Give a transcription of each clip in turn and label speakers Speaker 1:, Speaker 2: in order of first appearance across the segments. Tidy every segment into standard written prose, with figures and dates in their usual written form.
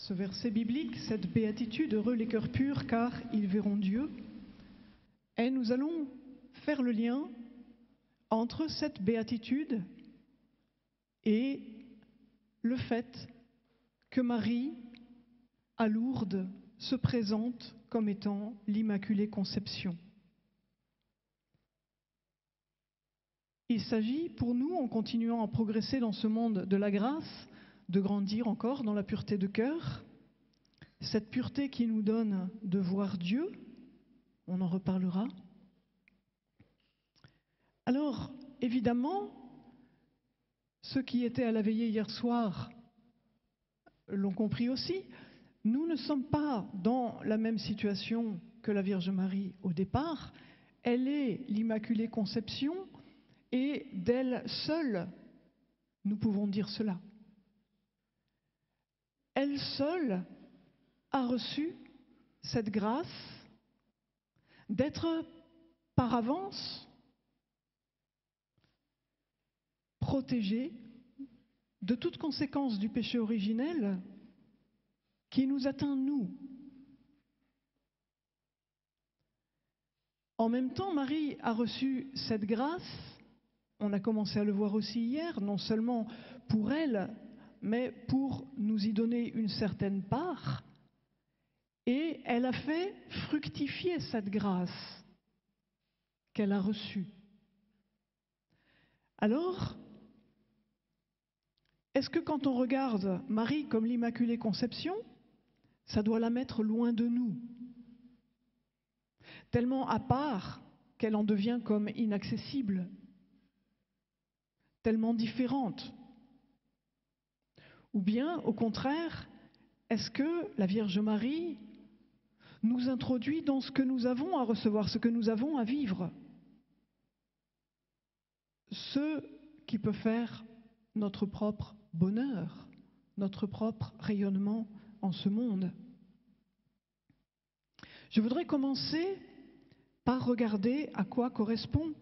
Speaker 1: ce verset biblique, cette béatitude, heureux les cœurs purs car ils verront Dieu. Et nous allons faire le lien entre cette béatitude et le fait que Marie, à Lourdes, se présente comme étant l'Immaculée Conception. Il s'agit pour nous, en continuant à progresser dans ce monde de la grâce, de grandir encore dans la pureté de cœur, cette pureté qui nous donne de voir Dieu, on en reparlera. Alors, évidemment, ceux qui étaient à la veillée hier soir l'ont compris aussi, nous ne sommes pas dans la même situation que la Vierge Marie au départ. Elle est l'Immaculée Conception et d'elle seule, nous pouvons dire cela. Elle seule a reçu cette grâce d'être par avance protégée de toute conséquence du péché originel qui nous atteint nous. En même temps, Marie a reçu cette grâce, on a commencé à le voir aussi hier, non seulement pour elle, mais pour nous y donner une certaine part, et elle a fait fructifier cette grâce qu'elle a reçue. Alors, est-ce que quand on regarde Marie comme l'Immaculée Conception, ça doit la mettre loin de nous, tellement à part qu'elle en devient comme inaccessible, tellement différente? Ou bien, au contraire, est-ce que la Vierge Marie nous introduit dans ce que nous avons à recevoir, ce que nous avons à vivre, ce qui peut faire notre propre bonheur, notre propre rayonnement en ce monde? Je voudrais commencer par regarder à quoi correspond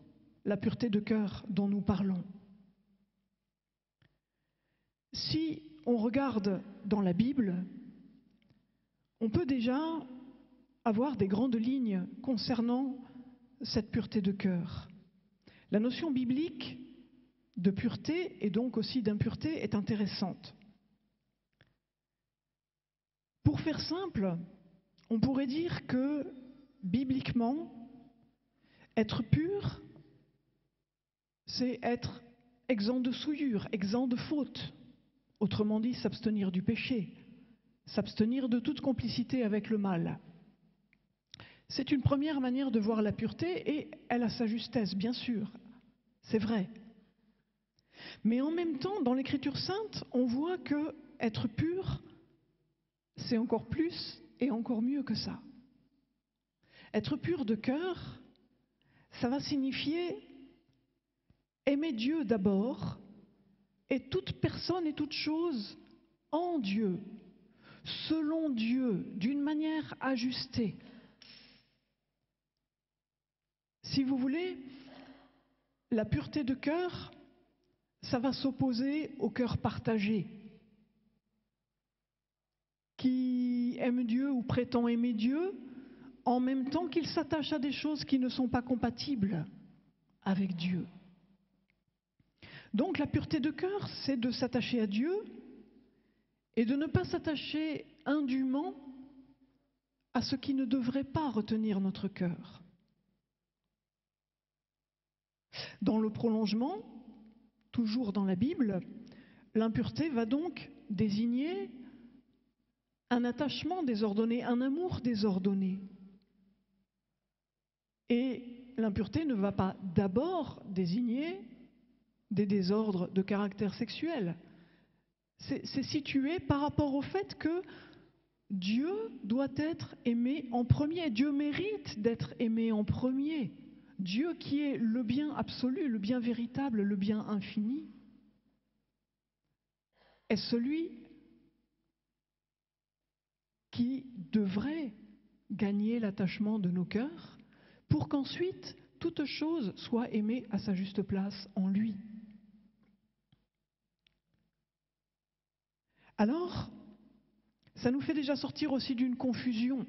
Speaker 1: la pureté de cœur dont nous parlons. Si on regarde dans la Bible, on peut déjà avoir des grandes lignes concernant cette pureté de cœur. La notion biblique de pureté et donc aussi d'impureté est intéressante. Pour faire simple, on pourrait dire que bibliquement, être pur, c'est être exempt de souillure, exempt de faute. Autrement dit, s'abstenir du péché, s'abstenir de toute complicité avec le mal. C'est une première manière de voir la pureté et elle a sa justesse, bien sûr, c'est vrai. Mais en même temps, dans l'Écriture sainte, on voit que être pur, c'est encore plus et encore mieux que ça. Être pur de cœur, ça va signifier aimer Dieu d'abord et toute personne et toute chose en Dieu, selon Dieu, d'une manière ajustée. Si vous voulez, la pureté de cœur, ça va s'opposer au cœur partagé, qui aime Dieu ou prétend aimer Dieu, en même temps qu'il s'attache à des choses qui ne sont pas compatibles avec Dieu. Donc la pureté de cœur, c'est de s'attacher à Dieu et de ne pas s'attacher indûment à ce qui ne devrait pas retenir notre cœur. Dans le prolongement, toujours dans la Bible, l'impureté va donc désigner un attachement désordonné, un amour désordonné. Et l'impureté ne va pas d'abord désigner des désordres de caractère sexuel. C'est situé par rapport au fait que Dieu doit être aimé en premier. Dieu mérite d'être aimé en premier. Dieu qui est le bien absolu, le bien véritable, le bien infini, est celui qui devrait gagner l'attachement de nos cœurs pour qu'ensuite toute chose soit aimée à sa juste place en lui. Alors, ça nous fait déjà sortir aussi d'une confusion.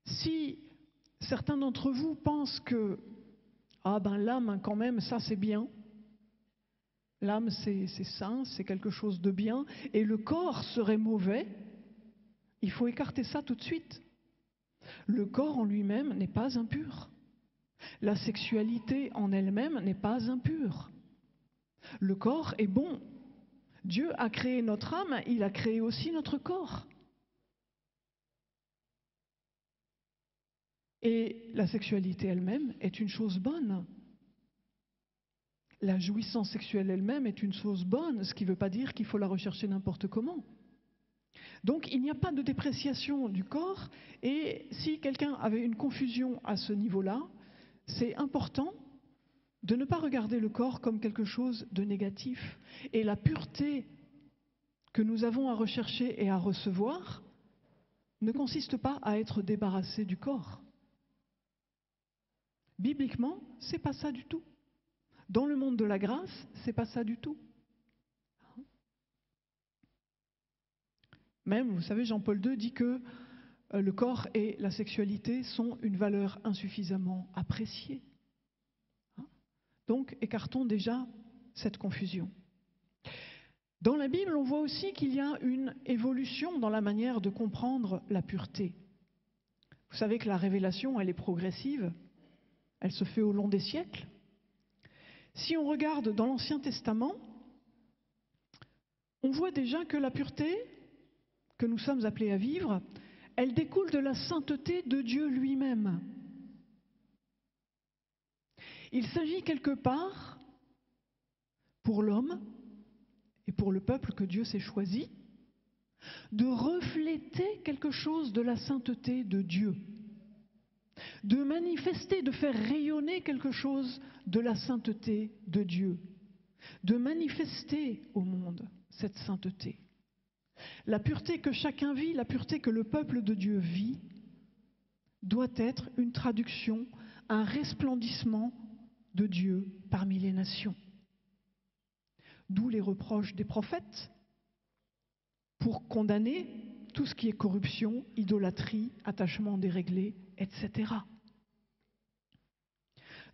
Speaker 1: Si certains d'entre vous pensent que l'âme, quand même, ça c'est bien, l'âme c'est sain, c'est quelque chose de bien, et le corps serait mauvais, il faut écarter ça tout de suite. Le corps en lui-même n'est pas impur. La sexualité en elle-même n'est pas impure. Le corps est bon. Dieu a créé notre âme, il a créé aussi notre corps. Et la sexualité elle-même est une chose bonne. La jouissance sexuelle elle-même est une chose bonne, ce qui ne veut pas dire qu'il faut la rechercher n'importe comment. Donc il n'y a pas de dépréciation du corps, et si quelqu'un avait une confusion à ce niveau-là, c'est important de ne pas regarder le corps comme quelque chose de négatif. Et la pureté que nous avons à rechercher et à recevoir ne consiste pas à être débarrassé du corps. Bibliquement, c'est pas ça du tout. Dans le monde de la grâce, c'est pas ça du tout. Même, vous savez, Jean-Paul II dit que le corps et la sexualité sont une valeur insuffisamment appréciée. Donc, écartons déjà cette confusion. Dans la Bible, on voit aussi qu'il y a une évolution dans la manière de comprendre la pureté. Vous savez que la révélation, elle est progressive, elle se fait au long des siècles. Si on regarde dans l'Ancien Testament, on voit déjà que la pureté que nous sommes appelés à vivre, elle découle de la sainteté de Dieu lui-même. Il s'agit quelque part, pour l'homme et pour le peuple que Dieu s'est choisi, de refléter quelque chose de la sainteté de Dieu, de manifester, de faire rayonner quelque chose de la sainteté de Dieu, de manifester au monde cette sainteté. La pureté que chacun vit, la pureté que le peuple de Dieu vit, doit être une traduction, un resplendissement de Dieu parmi les nations. D'où les reproches des prophètes pour condamner tout ce qui est corruption, idolâtrie, attachement déréglé, etc.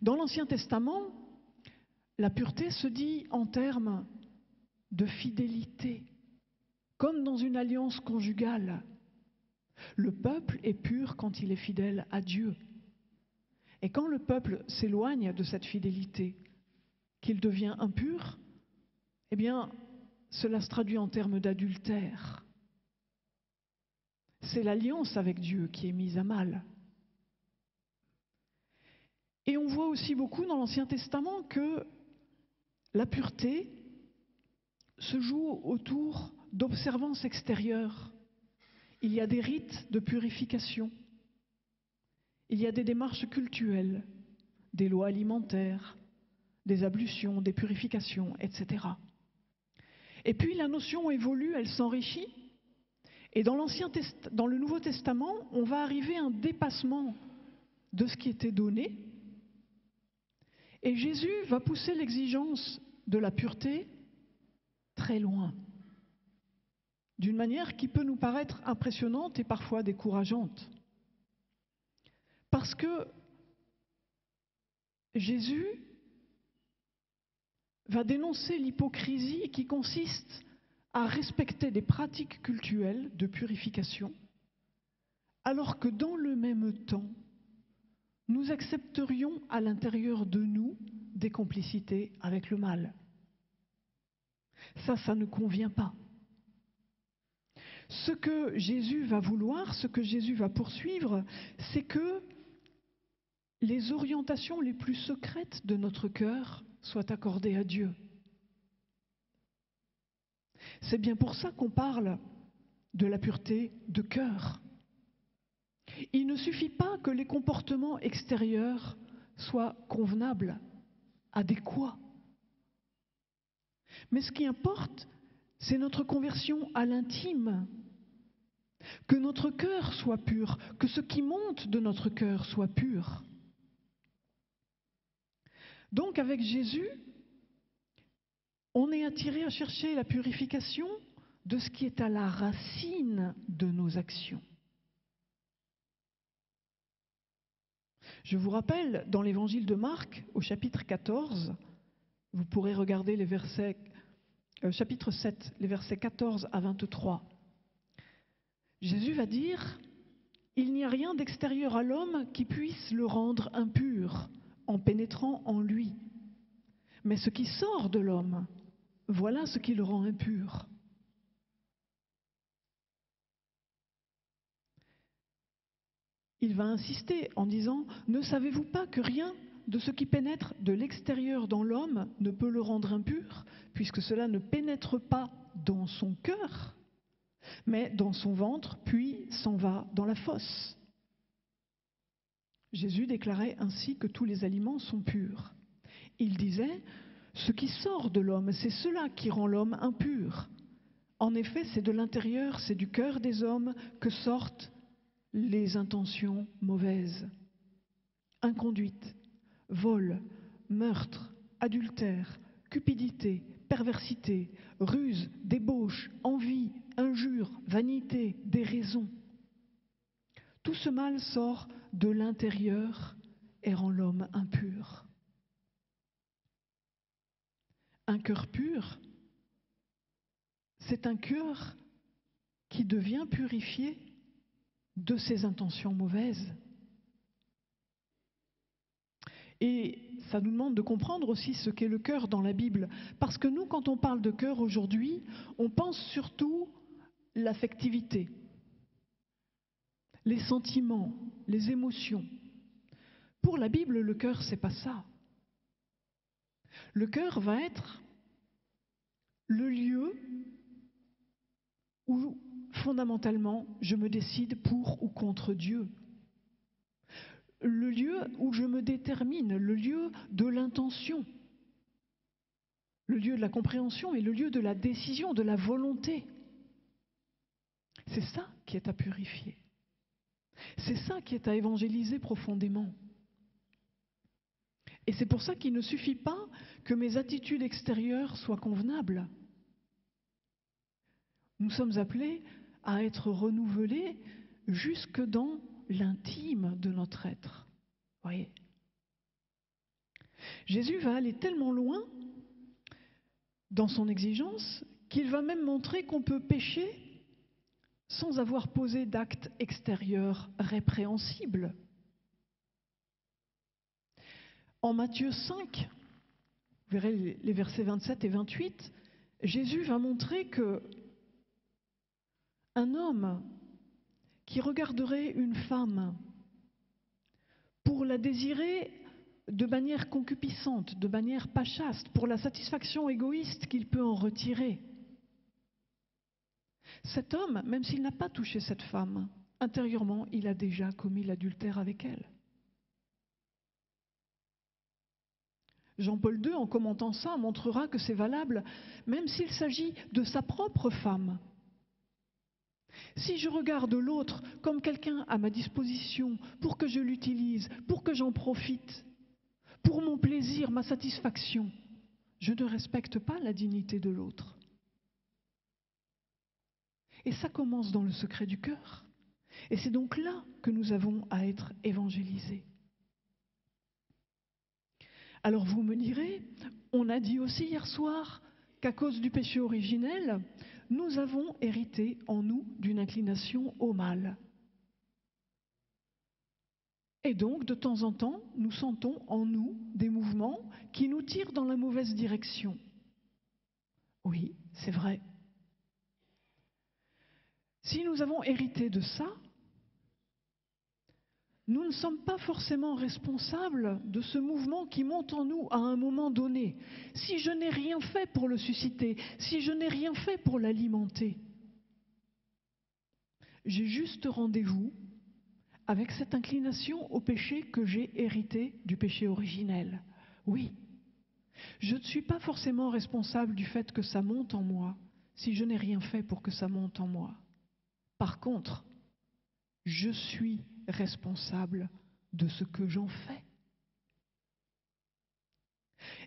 Speaker 1: Dans l'Ancien Testament, la pureté se dit en termes de fidélité, comme dans une alliance conjugale. Le peuple est pur quand il est fidèle à Dieu. Et quand le peuple s'éloigne de cette fidélité, qu'il devient impur, eh bien, cela se traduit en termes d'adultère. C'est l'alliance avec Dieu qui est mise à mal. Et on voit aussi beaucoup dans l'Ancien Testament que la pureté se joue autour d'observances extérieures. Il y a des rites de purification. Il y a des démarches cultuelles, des lois alimentaires, des ablutions, des purifications, etc. Et puis la notion évolue, elle s'enrichit. Et dans le Nouveau Testament, on va arriver à un dépassement de ce qui était donné. Et Jésus va pousser l'exigence de la pureté très loin, d'une manière qui peut nous paraître impressionnante et parfois décourageante. Parce que Jésus va dénoncer l'hypocrisie qui consiste à respecter des pratiques cultuelles de purification, alors que dans le même temps, nous accepterions à l'intérieur de nous des complicités avec le mal. Ça ne convient pas. Ce que Jésus va vouloir, ce que Jésus va poursuivre, c'est que les orientations les plus secrètes de notre cœur soient accordées à Dieu. C'est bien pour ça qu'on parle de la pureté de cœur. Il ne suffit pas que les comportements extérieurs soient convenables, adéquats. Mais ce qui importe, c'est notre conversion à l'intime. Que notre cœur soit pur, que ce qui monte de notre cœur soit pur. Donc avec Jésus, on est attiré à chercher la purification de ce qui est à la racine de nos actions. Je vous rappelle, dans l'évangile de Marc, au chapitre 14, vous pourrez regarder les versets, chapitre 7, les versets 14 à 23. Jésus va dire « Il n'y a rien d'extérieur à l'homme qui puisse le rendre impur en pénétrant en lui. Mais ce qui sort de l'homme, voilà ce qui le rend impur. » Il va insister en disant « Ne savez-vous pas que rien de ce qui pénètre de l'extérieur dans l'homme ne peut le rendre impur, puisque cela ne pénètre pas dans son cœur, mais dans son ventre, puis s'en va dans la fosse. » Jésus déclarait ainsi que tous les aliments sont purs. Il disait « Ce qui sort de l'homme, c'est cela qui rend l'homme impur. En effet, c'est de l'intérieur, c'est du cœur des hommes que sortent les intentions mauvaises. Inconduite, vol, meurtre, adultère, cupidité, perversité, ruse, débauche, envie, injure, vanité, déraison. Tout ce mal sort de l'intérieur et rend l'homme impur. » Un cœur pur, c'est un cœur qui devient purifié de ses intentions mauvaises. Et ça nous demande de comprendre aussi ce qu'est le cœur dans la Bible. Parce que nous, quand on parle de cœur aujourd'hui, on pense surtout l'affectivité, les sentiments, les émotions. Pour la Bible, le cœur, c'est pas ça. Le cœur va être le lieu où, fondamentalement, je me décide pour ou contre Dieu. Le lieu où je me détermine, le lieu de l'intention, le lieu de la compréhension et le lieu de la décision, de la volonté. C'est ça qui est à purifier. C'est ça qui est à évangéliser profondément. Et c'est pour ça qu'il ne suffit pas que mes attitudes extérieures soient convenables. Nous sommes appelés à être renouvelés jusque dans l'intime de notre être. Voyez. Jésus va aller tellement loin dans son exigence qu'il va même montrer qu'on peut pécher sans avoir posé d'actes extérieurs répréhensibles. En Matthieu 5, vous verrez les versets 27 et 28, Jésus va montrer que un homme qui regarderait une femme pour la désirer de manière concupiscente, de manière pas chaste, pour la satisfaction égoïste qu'il peut en retirer, cet homme, même s'il n'a pas touché cette femme, intérieurement, il a déjà commis l'adultère avec elle. Jean-Paul II, en commentant ça, montrera que c'est valable même s'il s'agit de sa propre femme. Si je regarde l'autre comme quelqu'un à ma disposition pour que je l'utilise, pour que j'en profite, pour mon plaisir, ma satisfaction, je ne respecte pas la dignité de l'autre. Et ça commence dans le secret du cœur. Et c'est donc là que nous avons à être évangélisés. Alors vous me direz, on a dit aussi hier soir qu'à cause du péché originel, nous avons hérité en nous d'une inclination au mal. Et donc, de temps en temps, nous sentons en nous des mouvements qui nous tirent dans la mauvaise direction. Oui, c'est vrai. Si nous avons hérité de ça, nous ne sommes pas forcément responsables de ce mouvement qui monte en nous à un moment donné. Si je n'ai rien fait pour le susciter, si je n'ai rien fait pour l'alimenter, j'ai juste rendez-vous avec cette inclination au péché que j'ai hérité du péché originel. Oui, je ne suis pas forcément responsable du fait que ça monte en moi si je n'ai rien fait pour que ça monte en moi. Par contre, je suis responsable de ce que j'en fais.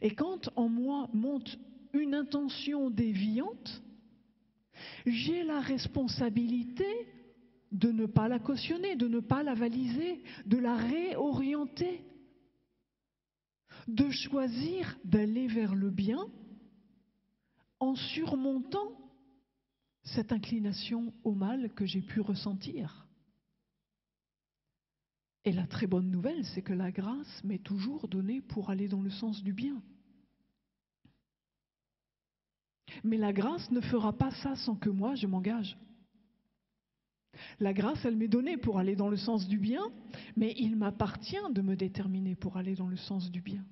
Speaker 1: Et quand en moi monte une intention déviante, J'ai la responsabilité de ne pas la cautionner, de ne pas la valiser, de la réorienter, de choisir d'aller vers le bien en surmontant cette inclination au mal que j'ai pu ressentir. Et la très bonne nouvelle, c'est que la grâce m'est toujours donnée pour aller dans le sens du bien. Mais la grâce ne fera pas ça sans que moi je m'engage. La grâce, elle m'est donnée pour aller dans le sens du bien, mais il m'appartient de me déterminer pour aller dans le sens du bien.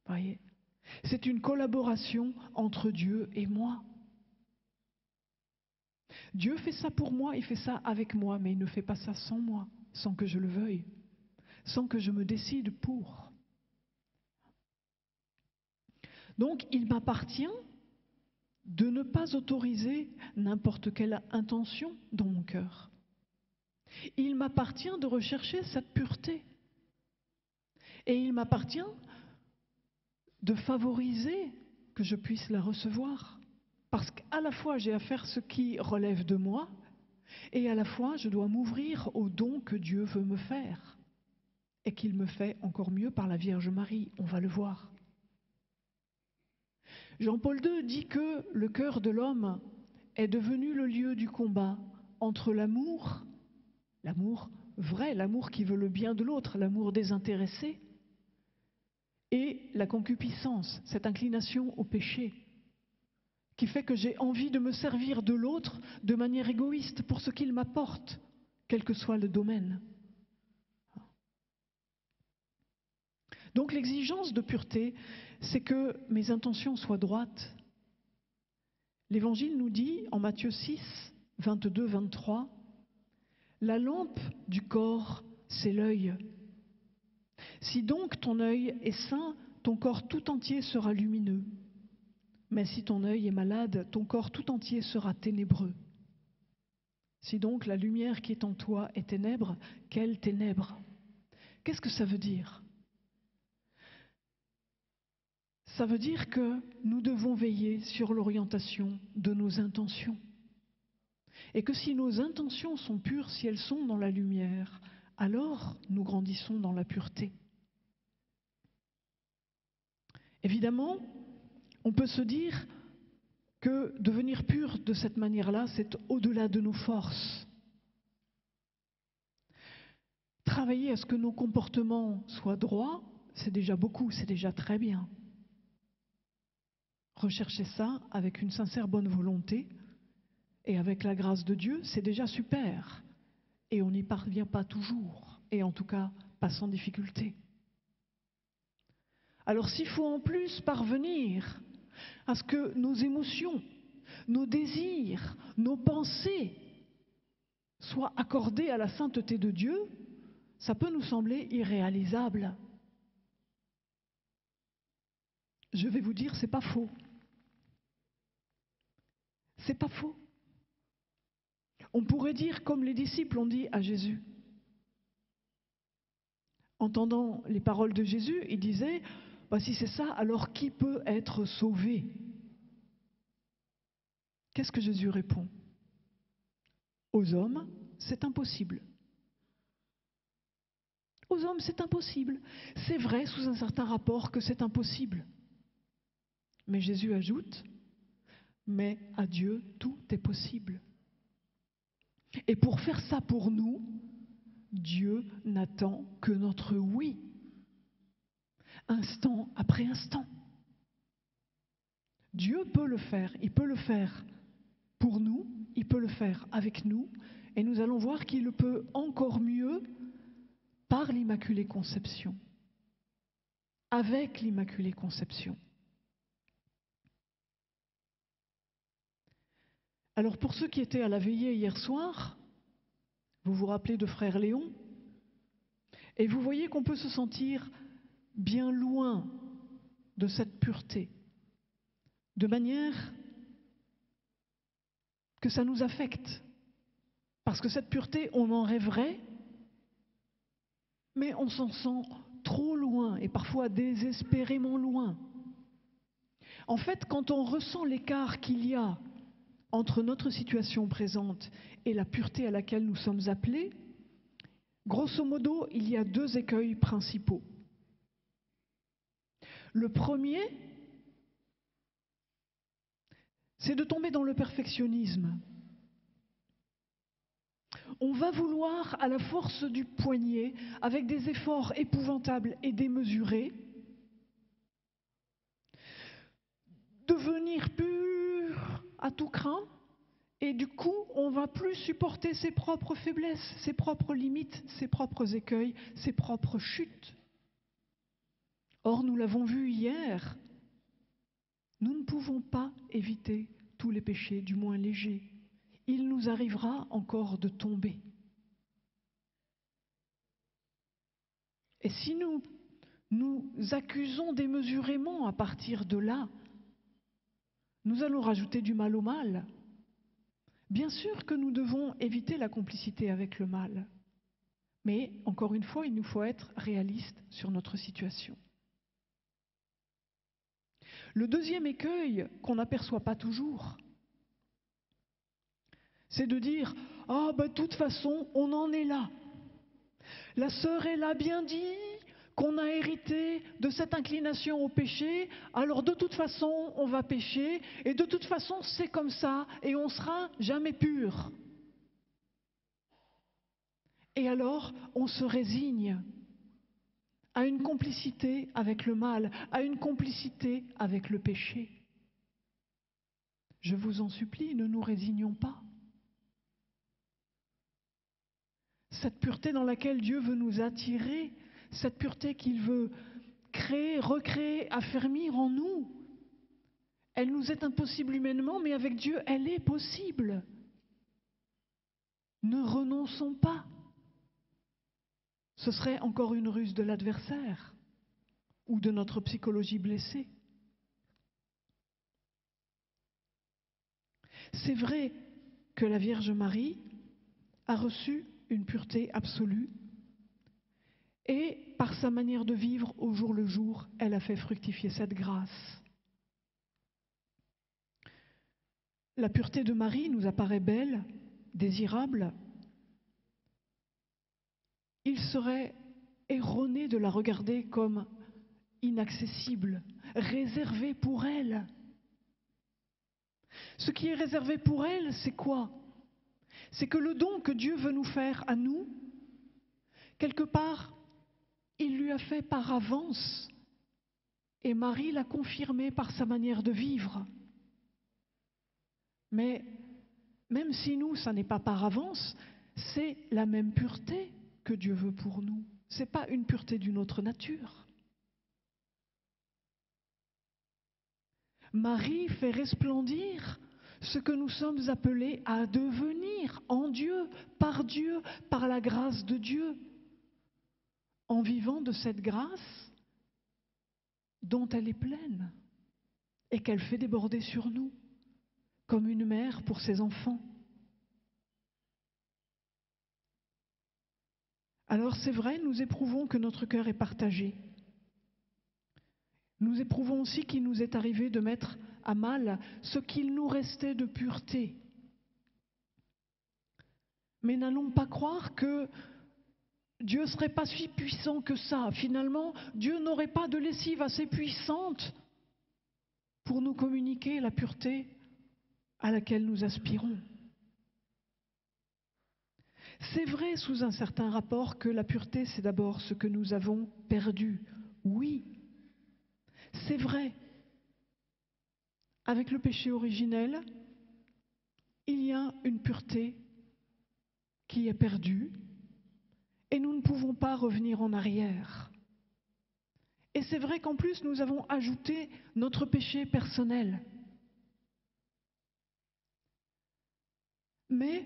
Speaker 1: Voyez ? C'est une collaboration entre Dieu et moi. Dieu fait ça pour moi, il fait ça avec moi, mais il ne fait pas ça sans moi, sans que je le veuille, sans que je me décide pour. Donc, il m'appartient de ne pas autoriser n'importe quelle intention dans mon cœur. Il m'appartient de rechercher cette pureté. Et il m'appartient de favoriser que je puisse la recevoir. Parce qu'à la fois, j'ai à faire ce qui relève de moi, et à la fois, je dois m'ouvrir aux dons que Dieu veut me faire. Et qu'il me fait encore mieux par la Vierge Marie, on va le voir. Jean-Paul II dit que le cœur de l'homme est devenu le lieu du combat entre l'amour vrai, l'amour qui veut le bien de l'autre, l'amour désintéressé, et la concupiscence, cette inclination au péché, qui fait que j'ai envie de me servir de l'autre de manière égoïste pour ce qu'il m'apporte, quel que soit le domaine. Donc l'exigence de pureté, c'est que mes intentions soient droites. L'Évangile nous dit, en Matthieu 6, 22, 23, « La lampe du corps, c'est l'œil. Si donc ton œil est sain, ton corps tout entier sera lumineux. Mais si ton œil est malade, ton corps tout entier sera ténébreux. Si donc la lumière qui est en toi est ténèbre, quelle ténèbre ?» Qu'est-ce que ça veut dire ? Ça veut dire que nous devons veiller sur l'orientation de nos intentions. Et que si nos intentions sont pures, si elles sont dans la lumière, alors nous grandissons dans la pureté. Évidemment, on peut se dire que devenir pur de cette manière-là, c'est au-delà de nos forces. Travailler à ce que nos comportements soient droits, c'est déjà beaucoup, c'est déjà très bien. Rechercher ça avec une sincère bonne volonté et avec la grâce de Dieu, c'est déjà super. Et on n'y parvient pas toujours, et en tout cas pas sans difficulté. Alors s'il faut en plus parvenir à ce que nos émotions, nos désirs, nos pensées soient accordés à la sainteté de Dieu, ça peut nous sembler irréalisable. Je vais vous dire, c'est pas faux. C'est pas faux. On pourrait dire comme les disciples ont dit à Jésus. Entendant les paroles de Jésus, ils disaient, si c'est ça, alors qui peut être sauvé ? Qu'est-ce que Jésus répond ? Aux hommes, c'est impossible. Aux hommes, c'est impossible. C'est vrai sous un certain rapport que c'est impossible. Mais Jésus ajoute, mais à Dieu, tout est possible. Et pour faire ça pour nous, Dieu n'attend que notre oui, instant après instant. Dieu peut le faire, il peut le faire pour nous, il peut le faire avec nous, et nous allons voir qu'il le peut encore mieux par l'Immaculée Conception, avec l'Immaculée Conception. Alors pour ceux qui étaient à la veillée hier soir, vous vous rappelez de frère Léon, et vous voyez qu'on peut se sentir bien loin de cette pureté, de manière que ça nous affecte. Parce que cette pureté, on en rêverait, mais on s'en sent trop loin, et parfois désespérément loin. En fait, quand on ressent l'écart qu'il y a entre notre situation présente et la pureté à laquelle nous sommes appelés, grosso modo, il y a 2 écueils principaux. Le premier, c'est de tomber dans le perfectionnisme. On va vouloir, à la force du poignet, avec des efforts épouvantables et démesurés, devenir pur à tout crin, et du coup, on ne va plus supporter ses propres faiblesses, ses propres limites, ses propres écueils, ses propres chutes. Or, nous l'avons vu hier, nous ne pouvons pas éviter tous les péchés, du moins légers. Il nous arrivera encore de tomber. Et si nous nous accusons démesurément à partir de là, nous allons rajouter du mal au mal. Bien sûr que nous devons éviter la complicité avec le mal. Mais, encore une fois, il nous faut être réalistes sur notre situation. Le deuxième écueil qu'on n'aperçoit pas toujours, c'est de dire « Ah, de toute façon, on en est là. La sœur, elle a bien dit qu'on a hérité de cette inclination au péché, alors de toute façon, on va pécher, et de toute façon, c'est comme ça, et on sera jamais pur. » Et alors, on se résigne à une complicité avec le mal, à une complicité avec le péché. Je vous en supplie, ne nous résignons pas. Cette pureté dans laquelle Dieu veut nous attirer, cette pureté qu'il veut créer, recréer, affermir en nous, elle nous est impossible humainement, mais avec Dieu, elle est possible. Ne renonçons pas. Ce serait encore une ruse de l'adversaire ou de notre psychologie blessée. C'est vrai que la Vierge Marie a reçu une pureté absolue et par sa manière de vivre au jour le jour, elle a fait fructifier cette grâce. La pureté de Marie nous apparaît belle, désirable. Il serait erroné de la regarder comme inaccessible, réservée pour elle. Ce qui est réservé pour elle, c'est quoi? C'est que le don que Dieu veut nous faire à nous, quelque part, il lui a fait par avance. Et Marie l'a confirmé par sa manière de vivre. Mais même si nous, ça n'est pas par avance, c'est la même pureté que Dieu veut pour nous. Ce n'est pas une pureté d'une autre nature. Marie fait resplendir ce que nous sommes appelés à devenir en Dieu, par la grâce de Dieu, en vivant de cette grâce dont elle est pleine et qu'elle fait déborder sur nous, comme une mère pour ses enfants. Alors c'est vrai, nous éprouvons que notre cœur est partagé. Nous éprouvons aussi qu'il nous est arrivé de mettre à mal ce qu'il nous restait de pureté. Mais n'allons pas croire que Dieu ne serait pas si puissant que ça. Finalement, Dieu n'aurait pas de lessive assez puissante pour nous communiquer la pureté à laquelle nous aspirons. C'est vrai sous un certain rapport que la pureté, c'est d'abord ce que nous avons perdu. Oui, c'est vrai. Avec le péché originel, il y a une pureté qui est perdue et nous ne pouvons pas revenir en arrière. Et c'est vrai qu'en plus, nous avons ajouté notre péché personnel. Mais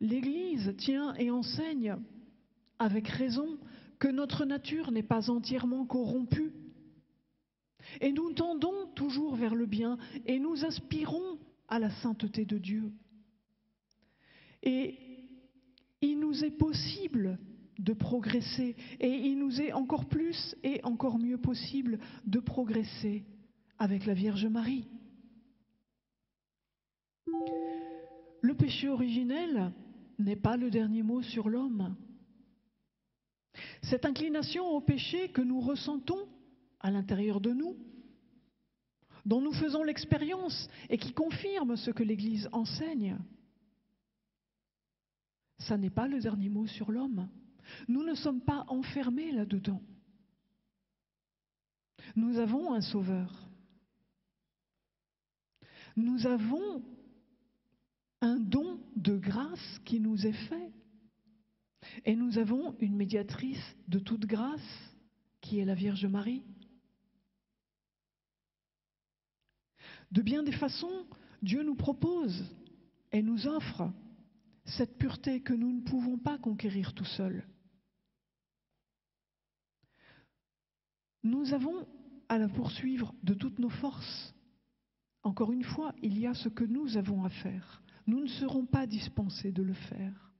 Speaker 1: l'Église tient et enseigne, avec raison, que notre nature n'est pas entièrement corrompue. Et nous tendons toujours vers le bien et nous aspirons à la sainteté de Dieu. Et il nous est possible de progresser et il nous est encore plus et encore mieux possible de progresser avec la Vierge Marie. Le péché originel n'est pas le dernier mot sur l'homme. Cette inclination au péché que nous ressentons à l'intérieur de nous, dont nous faisons l'expérience et qui confirme ce que l'Église enseigne, ça n'est pas le dernier mot sur l'homme. Nous ne sommes pas enfermés là-dedans. Nous avons un sauveur. Nous avons un don de grâce qui nous est fait. Et nous avons une médiatrice de toute grâce, qui est la Vierge Marie. De bien des façons, Dieu nous propose et nous offre cette pureté que nous ne pouvons pas conquérir tout seuls. Nous avons à la poursuivre de toutes nos forces. Encore une fois, il y a ce que nous avons à faire. Nous ne serons pas dispensés de le faire.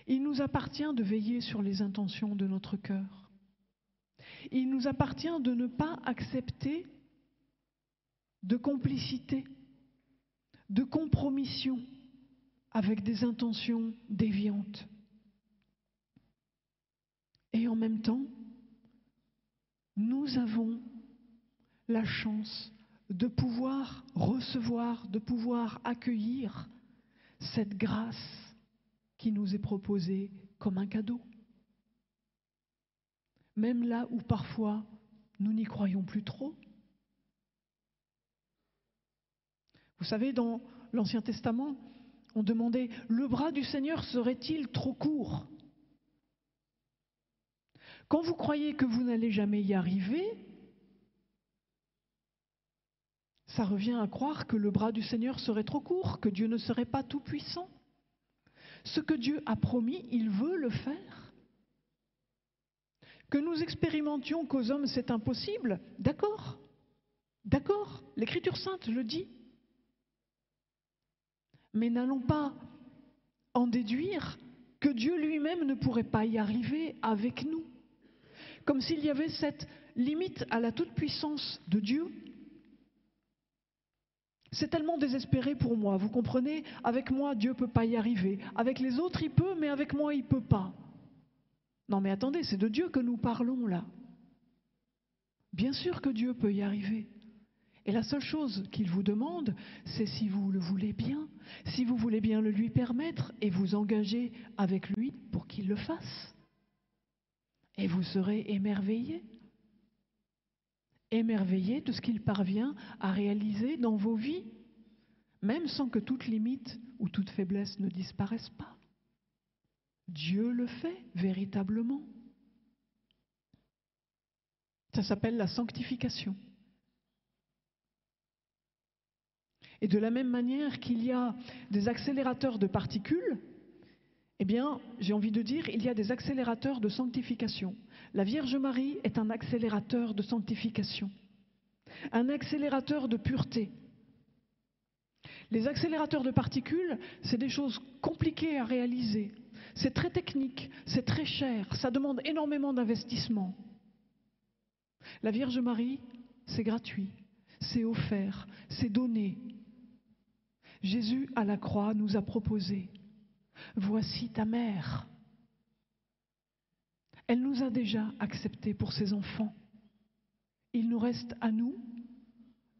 Speaker 1: Il nous appartient de veiller sur les intentions de notre cœur. Il nous appartient de ne pas accepter de complicité, de compromission avec des intentions déviantes. Et en même temps, nous avons la chance de pouvoir recevoir, de pouvoir accueillir cette grâce qui nous est proposée comme un cadeau. Même là où parfois nous n'y croyons plus trop. Vous savez, dans l'Ancien Testament, on demandait « Le bras du Seigneur serait-il trop court ?» Quand vous croyez que vous n'allez jamais y arriver, ça revient à croire que le bras du Seigneur serait trop court, que Dieu ne serait pas tout-puissant. Ce que Dieu a promis, il veut le faire. Que nous expérimentions qu'aux hommes c'est impossible, d'accord, l'Écriture sainte le dit. Mais n'allons pas en déduire que Dieu lui-même ne pourrait pas y arriver avec nous. Comme s'il y avait cette limite à la toute-puissance de Dieu. C'est tellement désespéré pour moi, vous comprenez? Avec moi, Dieu ne peut pas y arriver. Avec les autres, il peut, mais avec moi, il ne peut pas. Non mais attendez, c'est de Dieu que nous parlons là. Bien sûr que Dieu peut y arriver. Et la seule chose qu'il vous demande, c'est si vous le voulez bien, si vous voulez bien le lui permettre et vous engager avec lui pour qu'il le fasse. Et vous serez émerveillés. Émerveillés de ce qu'il parvient à réaliser dans vos vies, même sans que toute limite ou toute faiblesse ne disparaisse pas. Dieu le fait véritablement. Ça s'appelle la sanctification. Et de la même manière qu'il y a des accélérateurs de particules, eh bien, j'ai envie de dire, il y a des accélérateurs de sanctification. La Vierge Marie est un accélérateur de sanctification, un accélérateur de pureté. Les accélérateurs de particules, c'est des choses compliquées à réaliser. C'est très technique, c'est très cher, ça demande énormément d'investissement. La Vierge Marie, c'est gratuit, c'est offert, c'est donné. Jésus, à la croix, nous a proposé « Voici ta mère ». Elle nous a déjà acceptés pour ses enfants. Il nous reste à nous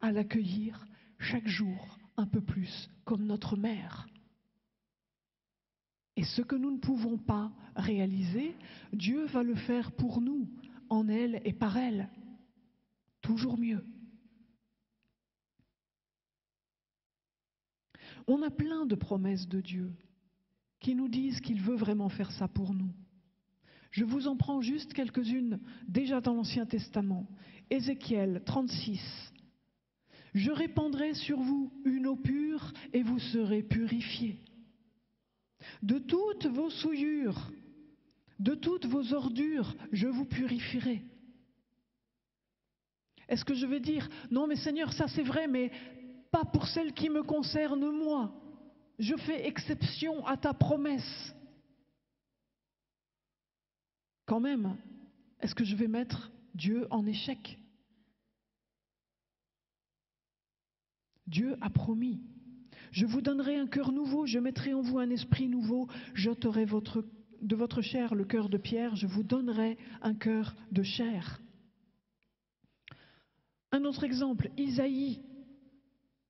Speaker 1: à l'accueillir chaque jour un peu plus comme notre mère. Et ce que nous ne pouvons pas réaliser, Dieu va le faire pour nous, en elle et par elle. Toujours mieux. On a plein de promesses de Dieu qui nous disent qu'il veut vraiment faire ça pour nous. Je vous en prends juste quelques-unes déjà dans l'Ancien Testament. Ézéchiel 36. « Je répandrai sur vous une eau pure et vous serez purifiés. De toutes vos souillures, de toutes vos ordures, je vous purifierai. » Est-ce que je vais dire, non mais Seigneur, ça c'est vrai, mais pas pour celle qui me concerne moi. Je fais exception à ta promesse. Quand même, est-ce que je vais mettre Dieu en échec? Dieu a promis. Je vous donnerai un cœur nouveau, je mettrai en vous un esprit nouveau, j'ôterai de votre chair le cœur de pierre, je vous donnerai un cœur de chair. Un autre exemple, Isaïe,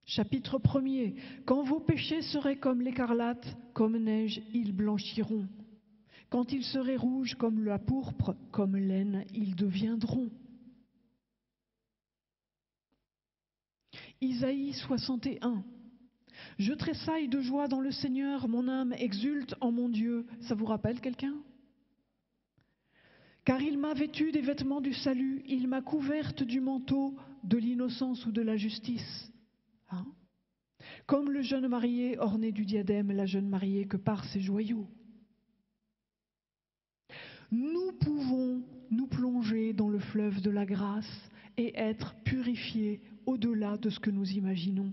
Speaker 1: chapitre 1er. Quand vos péchés seraient comme l'écarlate, comme neige, ils blanchiront. Quand ils seraient rouges comme la pourpre, comme laine, ils deviendront. Isaïe 61. Je tressaille de joie dans le Seigneur, mon âme exulte en mon Dieu. Ça vous rappelle quelqu'un? Car il m'a vêtue des vêtements du salut, il m'a couverte du manteau de l'innocence ou de la justice. Hein? Comme le jeune marié orné du diadème, la jeune mariée que par ses joyaux. Nous pouvons nous plonger dans le fleuve de la grâce et être purifiés au-delà de ce que nous imaginons.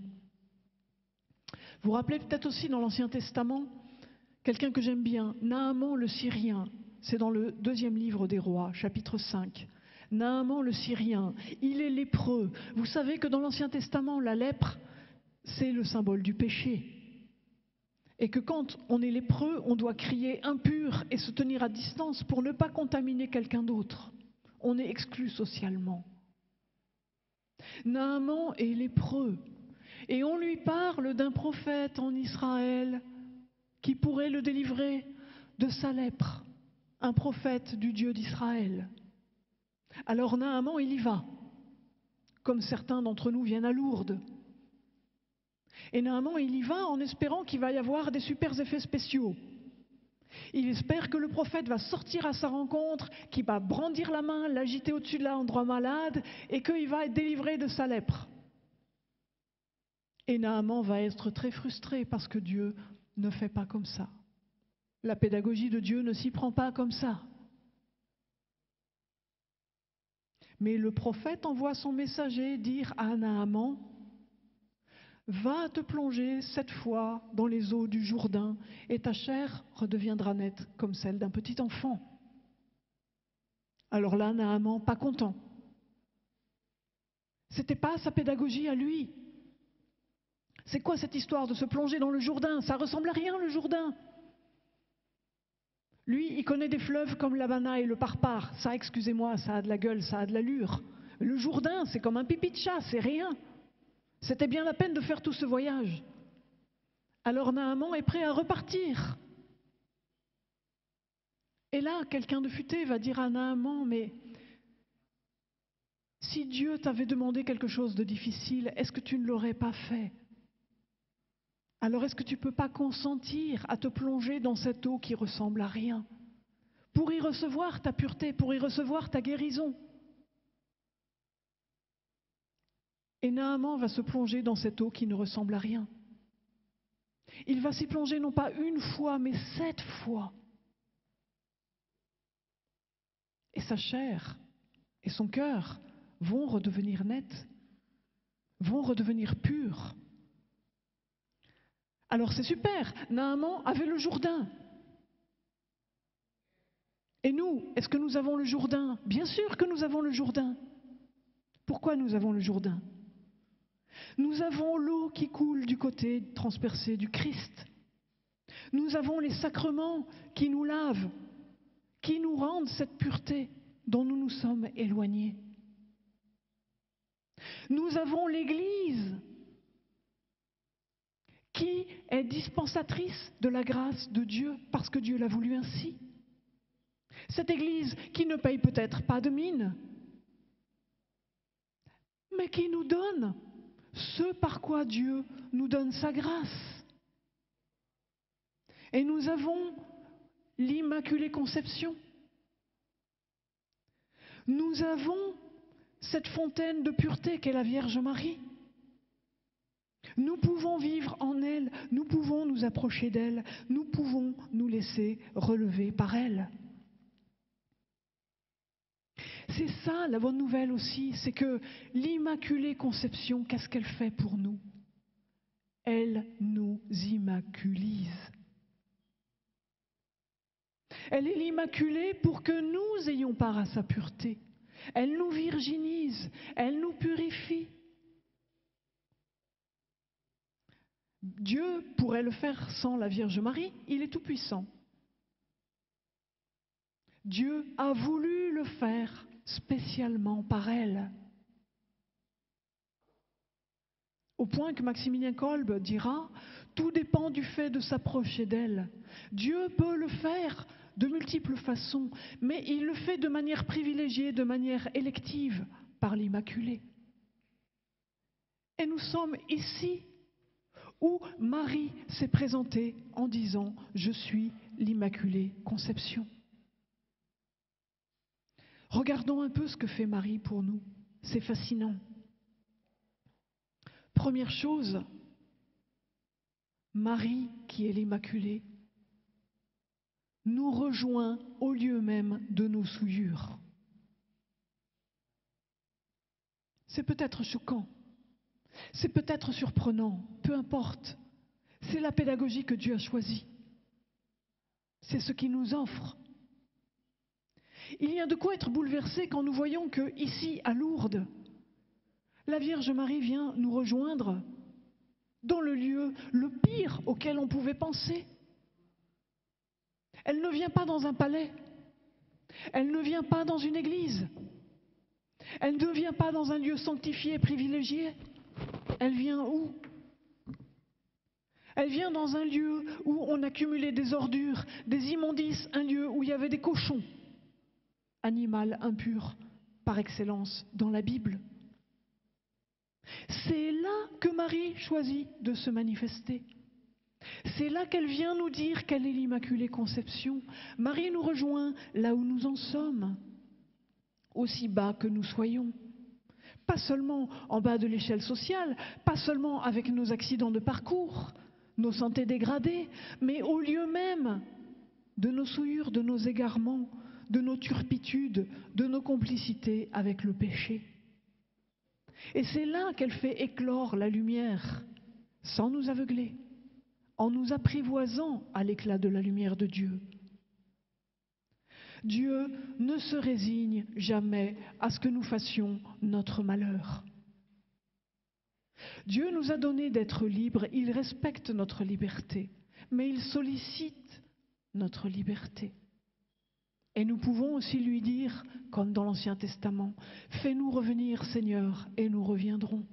Speaker 1: Vous vous rappelez peut-être aussi dans l'Ancien Testament, quelqu'un que j'aime bien, Naaman le Syrien, c'est dans le 2e livre des Rois, chapitre 5. Naaman le Syrien, il est lépreux. Vous savez que dans l'Ancien Testament, la lèpre, c'est le symbole du péché. Et que quand on est lépreux, on doit crier impur et se tenir à distance pour ne pas contaminer quelqu'un d'autre. On est exclu socialement. Naaman est lépreux. Et on lui parle d'un prophète en Israël qui pourrait le délivrer de sa lèpre. Un prophète du Dieu d'Israël. Alors Naaman, il y va. Comme certains d'entre nous viennent à Lourdes. Et Naaman, il y va en espérant qu'il va y avoir des super effets spéciaux. Il espère que le prophète va sortir à sa rencontre, qu'il va brandir la main, l'agiter au-dessus de l'endroit malade et qu'il va être délivré de sa lèpre. Et Naaman va être très frustré parce que Dieu ne fait pas comme ça. La pédagogie de Dieu ne s'y prend pas comme ça. Mais le prophète envoie son messager dire à Naaman, va te plonger 7 fois dans les eaux du Jourdain et ta chair redeviendra nette comme celle d'un petit enfant. Alors là, Naaman, pas content. C'était pas sa pédagogie à lui. C'est quoi cette histoire de se plonger dans le Jourdain? Ça ressemble à rien, le Jourdain. Lui, il connaît des fleuves comme l'Abana et le Parpar. Ça, excusez-moi, ça a de la gueule, ça a de l'allure. Le Jourdain, c'est comme un pipi de chat, c'est rien. C'était bien la peine de faire tout ce voyage. Alors Naaman est prêt à repartir. Et là, quelqu'un de futé va dire à Naaman, mais si Dieu t'avait demandé quelque chose de difficile, est-ce que tu ne l'aurais pas fait? Alors est-ce que tu ne peux pas consentir à te plonger dans cette eau qui ressemble à rien, pour y recevoir ta pureté, pour y recevoir ta guérison? Et Naaman va se plonger dans cette eau qui ne ressemble à rien. Il va s'y plonger non pas 1 fois, mais 7 fois. Et sa chair et son cœur vont redevenir nets, vont redevenir purs. Alors c'est super, Naaman avait le Jourdain. Et nous, est-ce que nous avons le Jourdain? Bien sûr que nous avons le Jourdain. Pourquoi nous avons le Jourdain? Nous avons l'eau qui coule du côté transpercé du Christ. Nous avons les sacrements qui nous lavent, qui nous rendent cette pureté dont nous nous sommes éloignés. Nous avons l'Église qui est dispensatrice de la grâce de Dieu parce que Dieu l'a voulu ainsi. Cette Église qui ne paye peut-être pas de mine, mais qui nous donne ce par quoi Dieu nous donne sa grâce. Et nous avons l'Immaculée Conception. Nous avons cette fontaine de pureté qu'est la Vierge Marie. Nous pouvons vivre en elle, nous pouvons nous approcher d'elle, nous pouvons nous laisser relever par elle. C'est ça la bonne nouvelle aussi, c'est que l'Immaculée Conception, qu'est-ce qu'elle fait pour nous? Elle nous immaculise. Elle est l'Immaculée pour que nous ayons part à sa pureté. Elle nous virginise, elle nous purifie. Dieu pourrait le faire sans la Vierge Marie, il est tout-puissant. Dieu a voulu le faire spécialement par elle. Au point que Maximilien Kolbe dira, tout dépend du fait de s'approcher d'elle. Dieu peut le faire de multiples façons, mais il le fait de manière privilégiée, de manière élective, par l'Immaculée. Et nous sommes ici où Marie s'est présentée en disant « Je suis l'Immaculée Conception ». Regardons un peu ce que fait Marie pour nous. C'est fascinant. Première chose, Marie, qui est l'Immaculée, nous rejoint au lieu même de nos souillures. C'est peut-être choquant, c'est peut-être surprenant, peu importe. C'est la pédagogie que Dieu a choisie. C'est ce qu'il nous offre. Il y a de quoi être bouleversé quand nous voyons que, ici, à Lourdes, la Vierge Marie vient nous rejoindre dans le lieu le pire auquel on pouvait penser. Elle ne vient pas dans un palais. Elle ne vient pas dans une église. Elle ne vient pas dans un lieu sanctifié et privilégié. Elle vient où? Elle vient dans un lieu où on accumulait des ordures, des immondices, un lieu où il y avait des cochons. Animal impur par excellence dans la Bible. C'est là que Marie choisit de se manifester. C'est là qu'elle vient nous dire qu'elle est l'Immaculée Conception. Marie nous rejoint là où nous en sommes, aussi bas que nous soyons. Pas seulement en bas de l'échelle sociale, pas seulement avec nos accidents de parcours, nos santé dégradées, mais au lieu même de nos souillures, de nos égarements, de nos turpitudes, de nos complicités avec le péché. Et c'est là qu'elle fait éclore la lumière, sans nous aveugler, en nous apprivoisant à l'éclat de la lumière de Dieu. Dieu ne se résigne jamais à ce que nous fassions notre malheur. Dieu nous a donné d'être libres, il respecte notre liberté, mais il sollicite notre liberté. Et nous pouvons aussi lui dire, comme dans l'Ancien Testament, « Fais-nous revenir, Seigneur, et nous reviendrons ».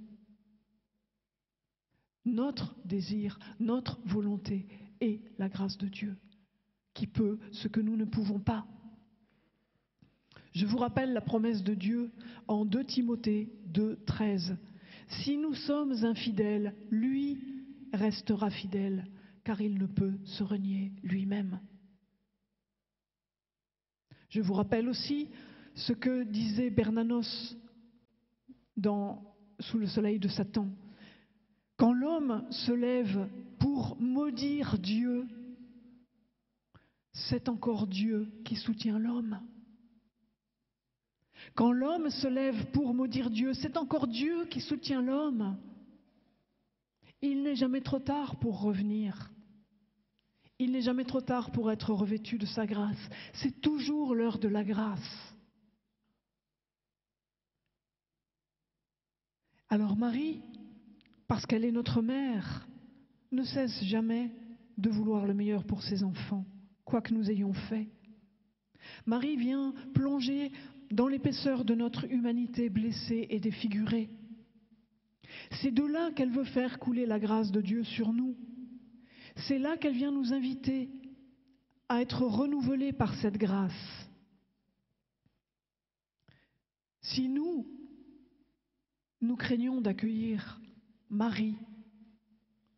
Speaker 1: Notre désir, notre volonté est la grâce de Dieu, qui peut ce que nous ne pouvons pas. Je vous rappelle la promesse de Dieu en 2 Timothée 2, 13. « Si nous sommes infidèles, lui restera fidèle, car il ne peut se renier lui-même. » Je vous rappelle aussi ce que disait Bernanos Sous le soleil de Satan. Quand l'homme se lève pour maudire Dieu, c'est encore Dieu qui soutient l'homme. Quand l'homme se lève pour maudire Dieu, c'est encore Dieu qui soutient l'homme. Il n'est jamais trop tard pour revenir. Il n'est jamais trop tard pour être revêtu de sa grâce. C'est toujours l'heure de la grâce. Alors Marie, parce qu'elle est notre mère, ne cesse jamais de vouloir le meilleur pour ses enfants, quoi que nous ayons fait. Marie vient plonger dans l'épaisseur de notre humanité blessée et défigurée. C'est de là qu'elle veut faire couler la grâce de Dieu sur nous. C'est là qu'elle vient nous inviter à être renouvelés par cette grâce. Si nous craignons d'accueillir Marie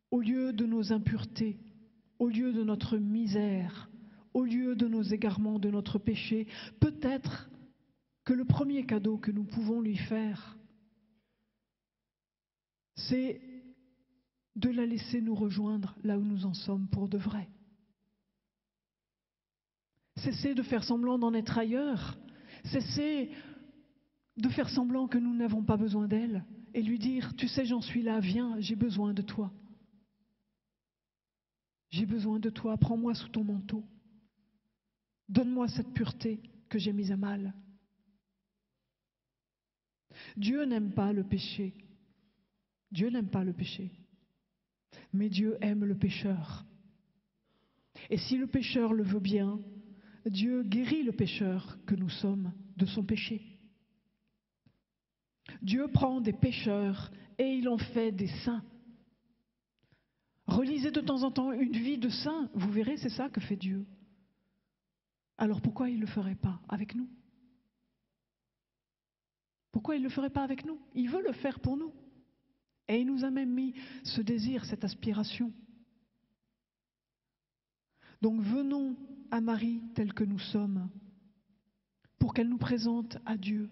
Speaker 1: au lieu de nos impuretés, au lieu de notre misère, au lieu de nos égarements, de notre péché, peut-être que le premier cadeau que nous pouvons lui faire, c'est de la laisser nous rejoindre là où nous en sommes pour de vrai. Cessez de faire semblant d'en être ailleurs, cessez de faire semblant que nous n'avons pas besoin d'elle et lui dire « Tu sais, j'en suis là, viens, j'ai besoin de toi. J'ai besoin de toi, prends-moi sous ton manteau. Donne-moi cette pureté que j'ai mise à mal. » Dieu n'aime pas le péché. Dieu n'aime pas le péché. Mais Dieu aime le pécheur. Et si le pécheur le veut bien, Dieu guérit le pécheur que nous sommes de son péché. Dieu prend des pécheurs et il en fait des saints. Relisez de temps en temps une vie de saint, vous verrez, c'est ça que fait Dieu. Alors pourquoi il ne le ferait pas avec nous? Pourquoi il ne le ferait pas avec nous? Il veut le faire pour nous. Et il nous a même mis ce désir, cette aspiration. Donc venons à Marie telle que nous sommes, pour qu'elle nous présente à Dieu,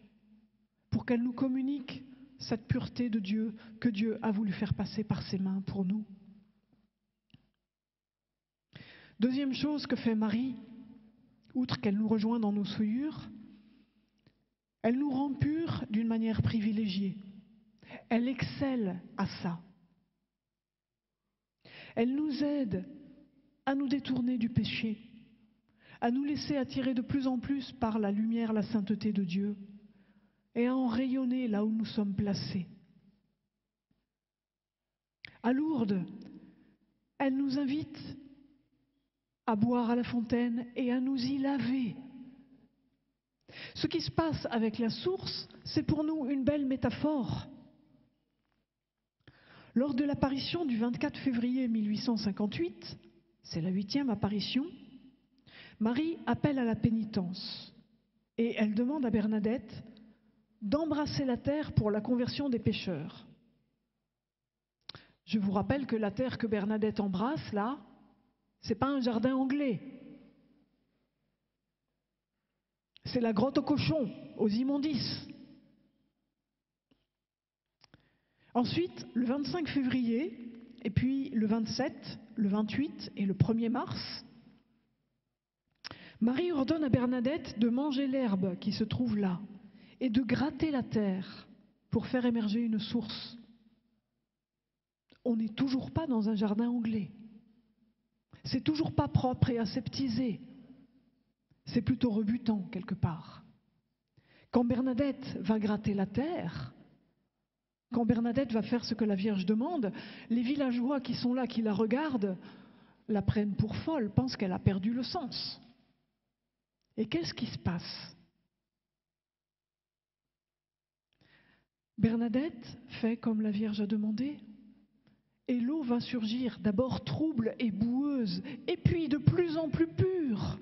Speaker 1: pour qu'elle nous communique cette pureté de Dieu que Dieu a voulu faire passer par ses mains pour nous. Deuxième chose que fait Marie, outre qu'elle nous rejoint dans nos souillures, elle nous rend purs d'une manière privilégiée. Elle excelle à ça. Elle nous aide à nous détourner du péché, à nous laisser attirer de plus en plus par la lumière, la sainteté de Dieu, et à en rayonner là où nous sommes placés. À Lourdes, elle nous invite à boire à la fontaine et à nous y laver. Ce qui se passe avec la source, c'est pour nous une belle métaphore. Lors de l'apparition du 24 février 1858, c'est la 8e apparition, Marie appelle à la pénitence et elle demande à Bernadette d'embrasser la terre pour la conversion des pécheurs. Je vous rappelle que la terre que Bernadette embrasse, là, c'est pas un jardin anglais. C'est la grotte aux cochons, aux immondices. Ensuite, le 25 février, et puis le 27, le 28 et le 1er mars, Marie ordonne à Bernadette de manger l'herbe qui se trouve là et de gratter la terre pour faire émerger une source. On n'est toujours pas dans un jardin anglais. C'est toujours pas propre et aseptisé. C'est plutôt rebutant quelque part. Quand Bernadette va gratter la terre, quand Bernadette va faire ce que la Vierge demande, les villageois qui sont là, qui la regardent, la prennent pour folle, pensent qu'elle a perdu le sens. Et qu'est-ce qui se passe? Bernadette fait comme la Vierge a demandé, et l'eau va surgir, d'abord trouble et boueuse, et puis de plus en plus pure.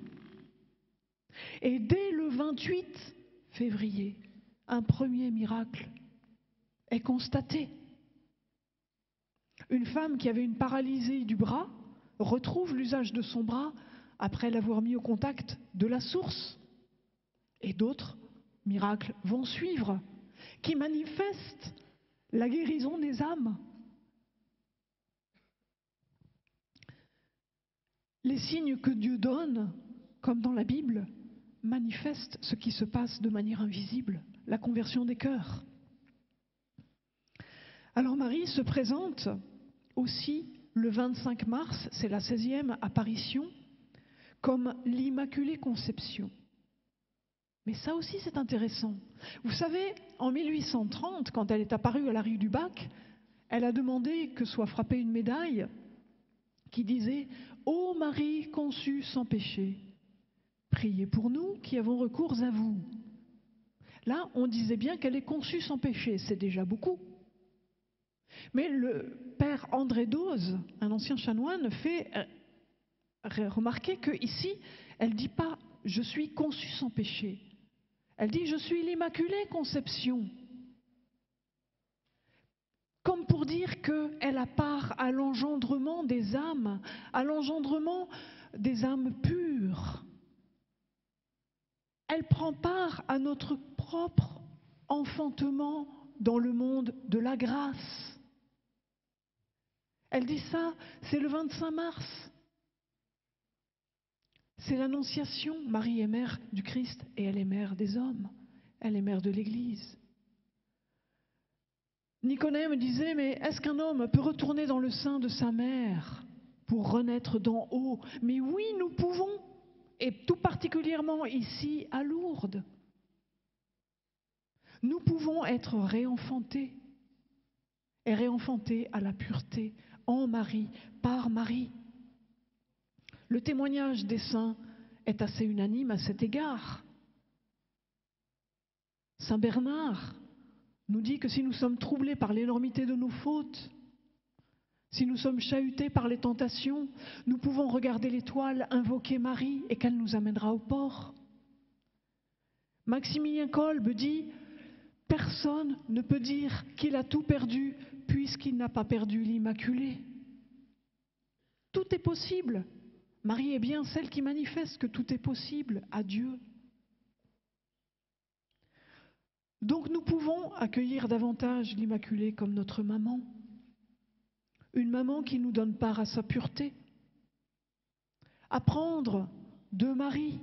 Speaker 1: Et dès le 28 février, un premier miracle est constaté. Une femme qui avait une paralysie du bras retrouve l'usage de son bras après l'avoir mis au contact de la source. Et d'autres miracles vont suivre, qui manifestent la guérison des âmes. Les signes que Dieu donne, comme dans la Bible, manifestent ce qui se passe de manière invisible, la conversion des cœurs. Alors Marie se présente aussi le 25 mars, c'est la 16e apparition, comme l'Immaculée Conception. Mais ça aussi c'est intéressant. Vous savez, en 1830, quand elle est apparue à la rue du Bac, elle a demandé que soit frappée une médaille qui disait « Ô Marie conçue sans péché, priez pour nous qui avons recours à vous ». Là, on disait bien qu'elle est conçue sans péché, c'est déjà beaucoup. Mais le père André Doze, un ancien chanoine, fait remarquer qu'ici, elle ne dit pas « je suis conçue sans péché ». Elle dit « je suis l'Immaculée Conception ». Comme pour dire qu'elle a part à l'engendrement des âmes pures. Elle prend part à notre propre enfantement dans le monde de la grâce. Elle dit ça, c'est le 25 mars. C'est l'Annonciation. Marie est mère du Christ et elle est mère des hommes. Elle est mère de l'Église. Nicodème disait, mais est-ce qu'un homme peut retourner dans le sein de sa mère pour renaître d'en haut? Mais oui, nous pouvons, et tout particulièrement ici à Lourdes. Nous pouvons être réenfantés, et réenfantés à la pureté, en Marie, par Marie. Le témoignage des saints est assez unanime à cet égard. Saint Bernard nous dit que si nous sommes troublés par l'énormité de nos fautes, si nous sommes chahutés par les tentations, nous pouvons regarder l'étoile, invoquer Marie et qu'elle nous amènera au port. Maximilien Kolbe dit « Personne ne peut dire qu'il a tout perdu puisqu'il n'a pas perdu l'Immaculée. » Tout est possible. Marie est bien celle qui manifeste que tout est possible à Dieu. Donc nous pouvons accueillir davantage l'Immaculée comme notre maman. Une maman qui nous donne part à sa pureté. Apprendre de Marie.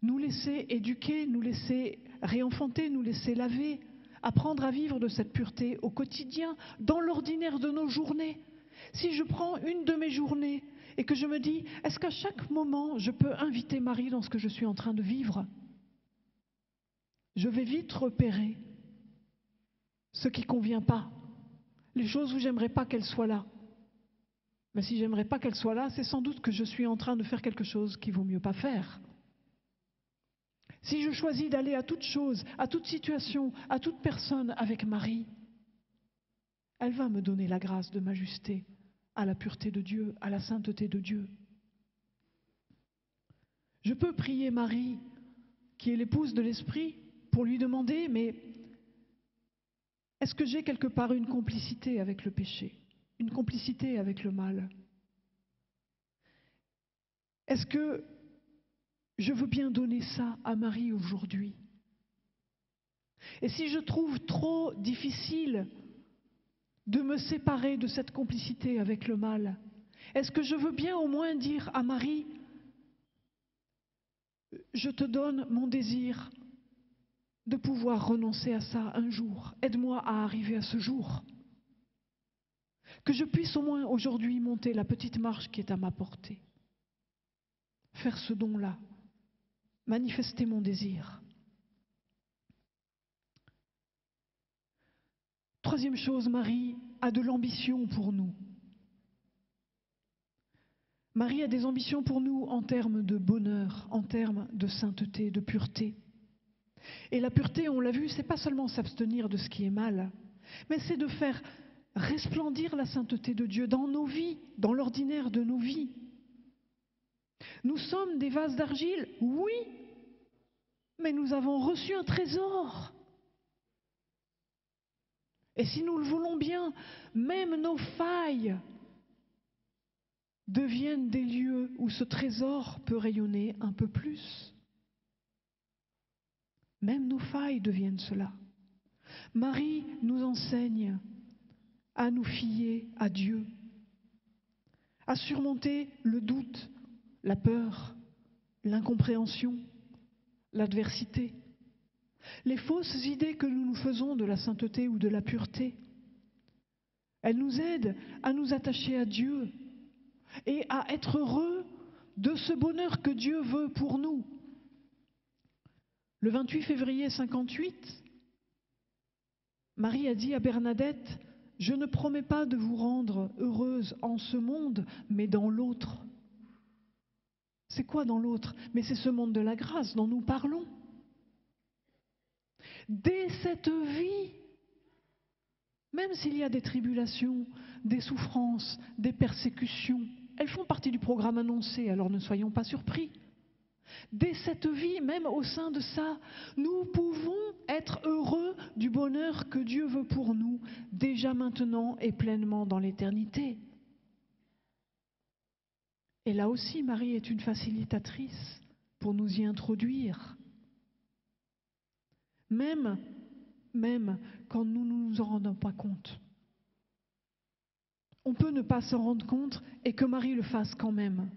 Speaker 1: Nous laisser éduquer, nous laisser réenfanter, nous laisser laver. Apprendre à vivre de cette pureté au quotidien, dans l'ordinaire de nos journées. Si je prends une de mes journées et que je me dis, est-ce qu'à chaque moment je peux inviter Marie dans ce que je suis en train de vivre ? Je vais vite repérer ce qui ne convient pas, les choses où j'aimerais pas qu'elle soit là. Mais si j'aimerais pas qu'elle soit là, c'est sans doute que je suis en train de faire quelque chose qu'il vaut mieux pas faire. Si je choisis d'aller à toute chose, à toute situation, à toute personne avec Marie, elle va me donner la grâce de m'ajuster à la pureté de Dieu, à la sainteté de Dieu. Je peux prier Marie, qui est l'épouse de l'Esprit, pour lui demander, mais est-ce que j'ai quelque part une complicité avec le péché, une complicité avec le mal ? Est-ce que je veux bien donner ça à Marie aujourd'hui ? Et si je trouve trop difficile de me séparer de cette complicité avec le mal, est-ce que je veux bien au moins dire à Marie, je te donne mon désir de pouvoir renoncer à ça un jour. Aide-moi à arriver à ce jour. Que je puisse au moins aujourd'hui monter la petite marche qui est à ma portée. Faire ce don-là. Manifester mon désir. Troisième chose, Marie a de l'ambition pour nous. Marie a des ambitions pour nous en termes de bonheur, en termes de sainteté, de pureté. Et la pureté, on l'a vu, c'est pas seulement s'abstenir de ce qui est mal, mais c'est de faire resplendir la sainteté de Dieu dans nos vies, dans l'ordinaire de nos vies. Nous sommes des vases d'argile, oui, mais nous avons reçu un trésor. Et si nous le voulons bien, même nos failles deviennent des lieux où ce trésor peut rayonner un peu plus. Même nos failles deviennent cela. Marie nous enseigne à nous fier à Dieu, à surmonter le doute, la peur, l'incompréhension, l'adversité, les fausses idées que nous nous faisons de la sainteté ou de la pureté. Elle nous aide à nous attacher à Dieu et à être heureux de ce bonheur que Dieu veut pour nous. Le 28 février 58, Marie a dit à Bernadette, « Je ne promets pas de vous rendre heureuse en ce monde, mais dans l'autre. » C'est quoi dans l'autre ? Mais c'est ce monde de la grâce dont nous parlons. Dès cette vie, même s'il y a des tribulations, des souffrances, des persécutions, elles font partie du programme annoncé, alors ne soyons pas surpris. Dès cette vie, même au sein de ça, nous pouvons être heureux du bonheur que Dieu veut pour nous, déjà maintenant et pleinement dans l'éternité. Et là aussi, Marie est une facilitatrice pour nous y introduire. Même quand nous ne nous en rendons pas compte. On peut ne pas s'en rendre compte et que Marie le fasse quand même.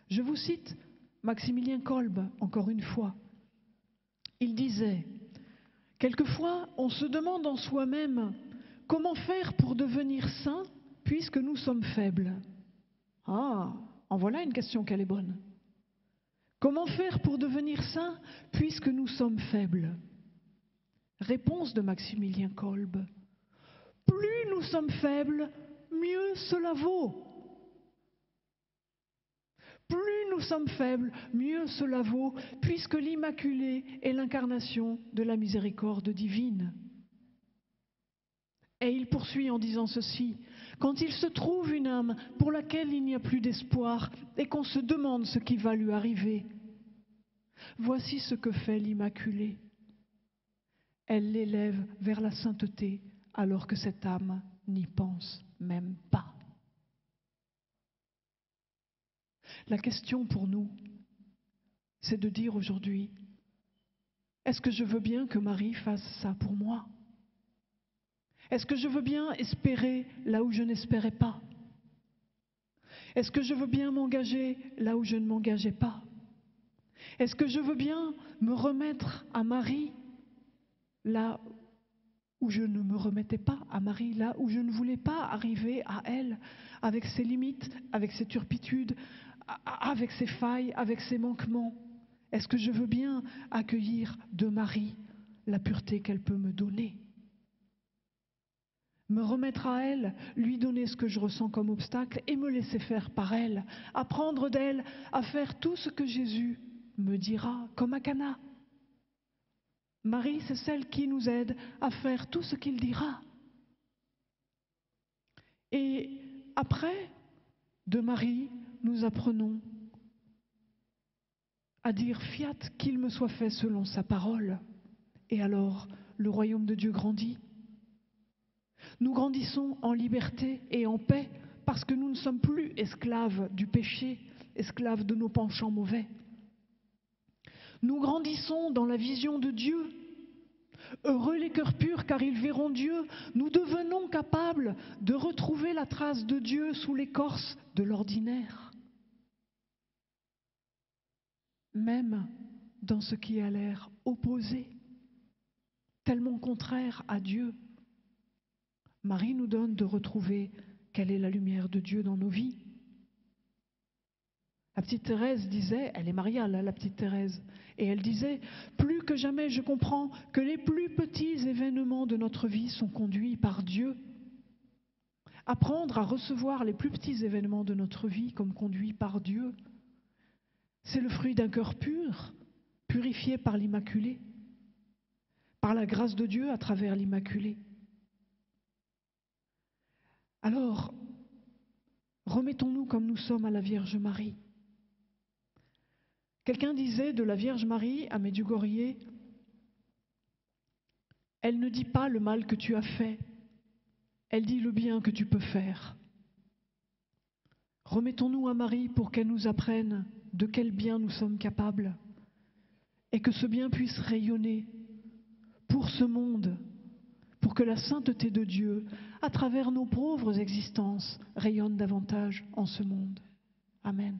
Speaker 1: Je vous cite Maximilien Kolbe, encore une fois. Il disait, « Quelquefois, on se demande en soi-même comment faire pour devenir saint puisque nous sommes faibles. » Ah, en voilà une question qu'elle est bonne. Comment faire pour devenir saint puisque nous sommes faibles ? Réponse de Maximilien Kolbe. Plus nous sommes faibles, mieux cela vaut. Plus nous sommes faibles, mieux cela vaut, puisque l'Immaculée est l'incarnation de la miséricorde divine. Et il poursuit en disant ceci: quand il se trouve une âme pour laquelle il n'y a plus d'espoir et qu'on se demande ce qui va lui arriver, voici ce que fait l'Immaculée. Elle l'élève vers la sainteté alors que cette âme n'y pense même pas. La question pour nous, c'est de dire aujourd'hui, est-ce que je veux bien que Marie fasse ça pour moi? Est-ce que je veux bien espérer là où je n'espérais pas? Est-ce que je veux bien m'engager là où je ne m'engageais pas? Est-ce que je veux bien me remettre à Marie là où je ne me remettais pas à Marie, là où je ne voulais pas arriver à elle, avec ses limites, avec ses turpitudes, avec ses failles, avec ses manquements? Est-ce que je veux bien accueillir de Marie la pureté qu'elle peut me donner? Me remettre à elle, lui donner ce que je ressens comme obstacle et me laisser faire par elle, apprendre d'elle à faire tout ce que Jésus me dira, comme à Cana. Marie, c'est celle qui nous aide à faire tout ce qu'il dira. Et après, de Marie, nous apprenons à dire fiat, qu'il me soit fait selon sa parole. Et alors, le royaume de Dieu grandit. Nous grandissons en liberté et en paix parce que nous ne sommes plus esclaves du péché, esclaves de nos penchants mauvais. Nous grandissons dans la vision de Dieu. Heureux les cœurs purs car ils verront Dieu. Nous devenons capables de retrouver la trace de Dieu sous l'écorce de l'ordinaire. Même dans ce qui a l'air opposé, tellement contraire à Dieu. Marie nous donne de retrouver quelle est la lumière de Dieu dans nos vies. La petite Thérèse disait, elle est mariale, la petite Thérèse, et elle disait, plus que jamais je comprends que les plus petits événements de notre vie sont conduits par Dieu. Apprendre à recevoir les plus petits événements de notre vie comme conduits par Dieu, c'est le fruit d'un cœur pur, purifié par l'Immaculée, par la grâce de Dieu à travers l'Immaculée. Alors, remettons-nous comme nous sommes à la Vierge Marie. Quelqu'un disait de la Vierge Marie à Medjugorje, elle ne dit pas le mal que tu as fait, elle dit le bien que tu peux faire. Remettons-nous à Marie pour qu'elle nous apprenne de quel bien nous sommes capables et que ce bien puisse rayonner pour ce monde, pour que la sainteté de Dieu, à travers nos pauvres existences, rayonne davantage en ce monde. Amen.